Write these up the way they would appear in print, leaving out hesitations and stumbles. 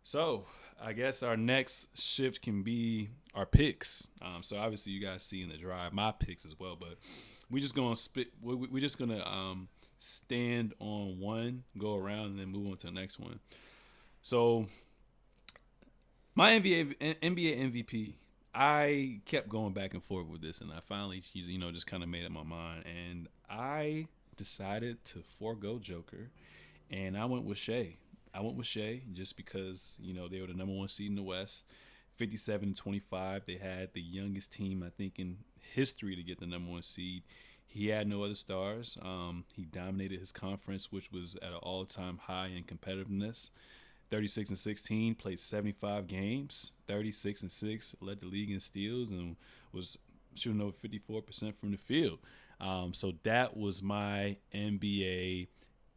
So I guess our next shift can be our picks. So obviously you guys see in the drive my picks as well, but we just gonna spit. We just gonna stand on one, go around, and then move on to the next one. So my NBA MVP. I kept going back and forth with this, and I finally, just kind of made up my mind, and I decided to forego Joker, and I went with Shea. I went with Shea just because they were the number one seed in the West, 57-25. They had the youngest team I think in history to get the number one seed. He had no other stars. He dominated his conference, which was at an all-time high in competitiveness. 36-16, played 75 games, 36-6, led the league in steals, and was shooting over 54% from the field. So that was my NBA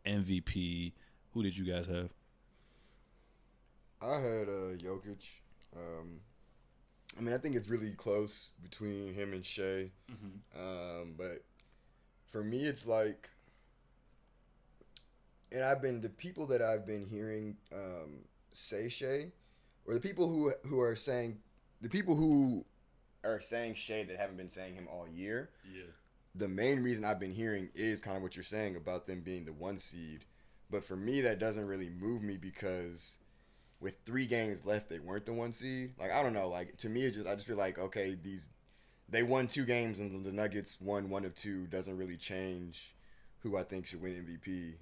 MVP. Who did you guys have? I had Jokic. I think it's really close between him and Shea. But for me, it's like, and the people that I've been hearing say Shea, or the people who are saying Shea that haven't been saying him all year. Yeah. The main reason I've been hearing is kind of what you're saying about them being the one seed. But for me, that doesn't really move me because with 3 games left, they weren't the one seed. Like, I don't know. Like, to me, I just feel like, okay, they won 2 games and the Nuggets won 1 of 2 doesn't really change who I think should win MVP.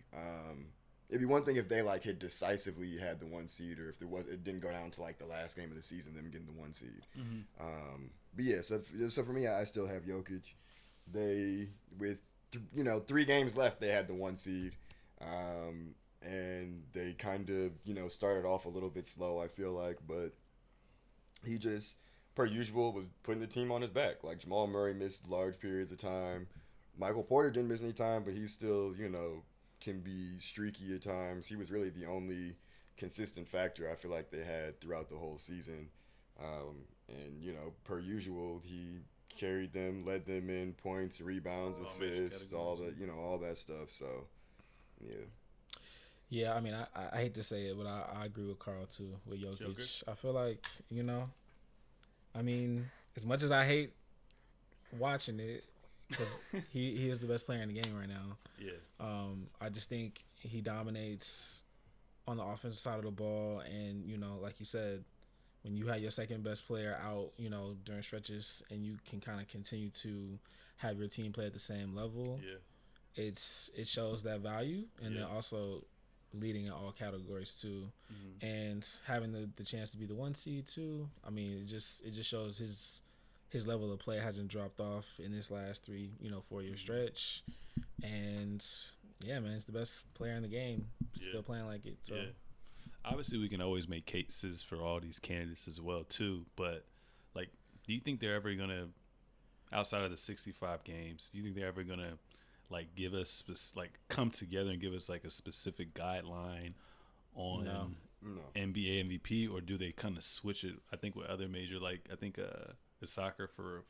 It'd be one thing if they had decisively had the one seed, or if it didn't go down to the last game of the season, them getting the one seed. But yeah, so for me, I still have Jokic. They with 3 games left, they had the one seed, and they kind of started off a little bit slow, I feel like, but he just, per usual, was putting the team on his back. Like, Jamal Murray missed large periods of time. Michael Porter didn't miss any time, but he still, can be streaky at times. He was really the only consistent factor I feel like they had throughout the whole season. And, per usual, he carried them, led them in points, rebounds, assists, all that stuff. So, yeah. Yeah, I hate to say it, but I agree with Carl too with Jokic. I feel like, as much as I hate watching it, because he is the best player in the game right now. Yeah. I just think he dominates on the offensive side of the ball, and like you said, when you have your second best player out, during stretches, and you can kind of continue to have your team play at the same level, it shows that value, and then also leading in all categories too, and having the chance to be the one seed too. It just shows his level of play hasn't dropped off in this last 4-year stretch, and yeah, man, it's the best player in the game, still playing like it. So obviously we can always make cases for all these candidates as well too, but do you think they're ever gonna, outside of the 65 games, do you think they're ever gonna give us come together and give us a specific guideline on No. NBA MVP, or do they kind of switch it? I think with other major, I think the soccer for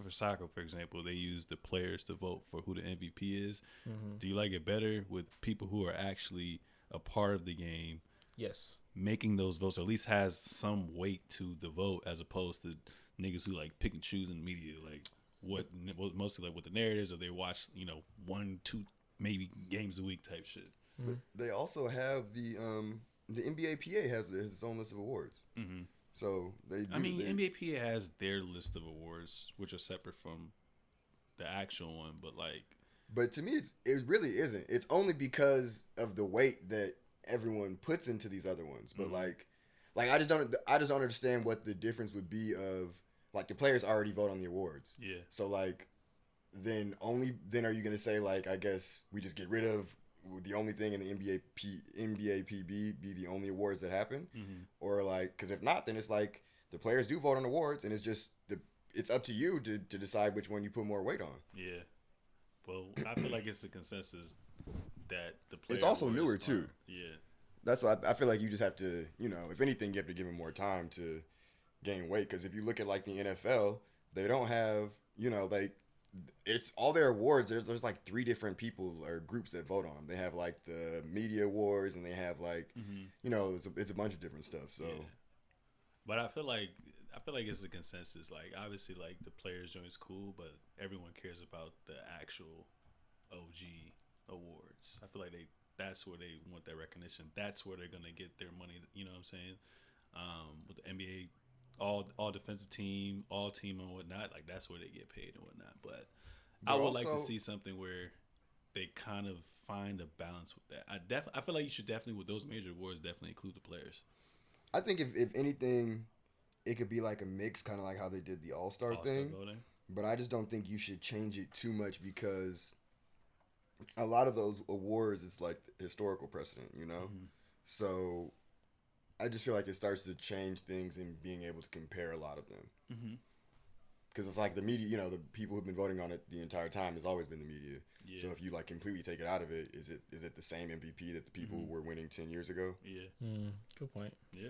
soccer, for example, they use the players to vote for who the MVP is. Do you like it better with people who are actually a part of the game? Yes. Making those votes, or at least has some weight to the vote, as opposed to niggas who pick and choose in the media, mostly with the narratives, or they watch 1, 2 maybe games a week type shit. But they also have the NBA PA has its own list of awards. So they do. NBA PA has their list of awards, which are separate from the actual one, But to me, it really isn't. It's only because of the weight that everyone puts into these other ones. But I just don't understand what the difference would be of the players already vote on the awards. Yeah. So then are you gonna say I guess we just get rid of the only thing in the NBA PB be the only awards that happen, or because if not, then it's the players do vote on awards, and it's just it's up to you to decide which one you put more weight on. Yeah. Well, I feel like it's a consensus that the players. It's also newer too. Yeah. That's why I feel like you just have to, if anything, you have to give them more time to gain weight. Because if you look at the NFL, they don't have, it's all their awards. There's like 3 different people or groups that vote on them. They have like the media awards, and they have like, it's a bunch of different stuff. So, but I feel like it's a consensus. Like obviously, like the players joint is cool, but everyone cares about the actual OG awards. I feel like that's where they want that recognition. That's where they're gonna get their money. You know what I'm saying? With the NBA, all defensive team, all team and whatnot. Like that's where they get paid and whatnot. But I would like to see something where they kind of find a balance with that. I feel like you should definitely, with those major awards, definitely include the players. I think if anything, it could be like a mix, kind of like how they did the All-Star thing. Voting. But I just don't think you should change it too much, because a lot of those awards, it's like historical precedent, So I just feel like it starts to change things in being able to compare a lot of them. Because it's like the media, the people who've been voting on it the entire time has always been the media. Yeah. So if you like completely take it out of it, is it the same MVP that the people were winning 10 years ago? Yeah. Good point. Yeah.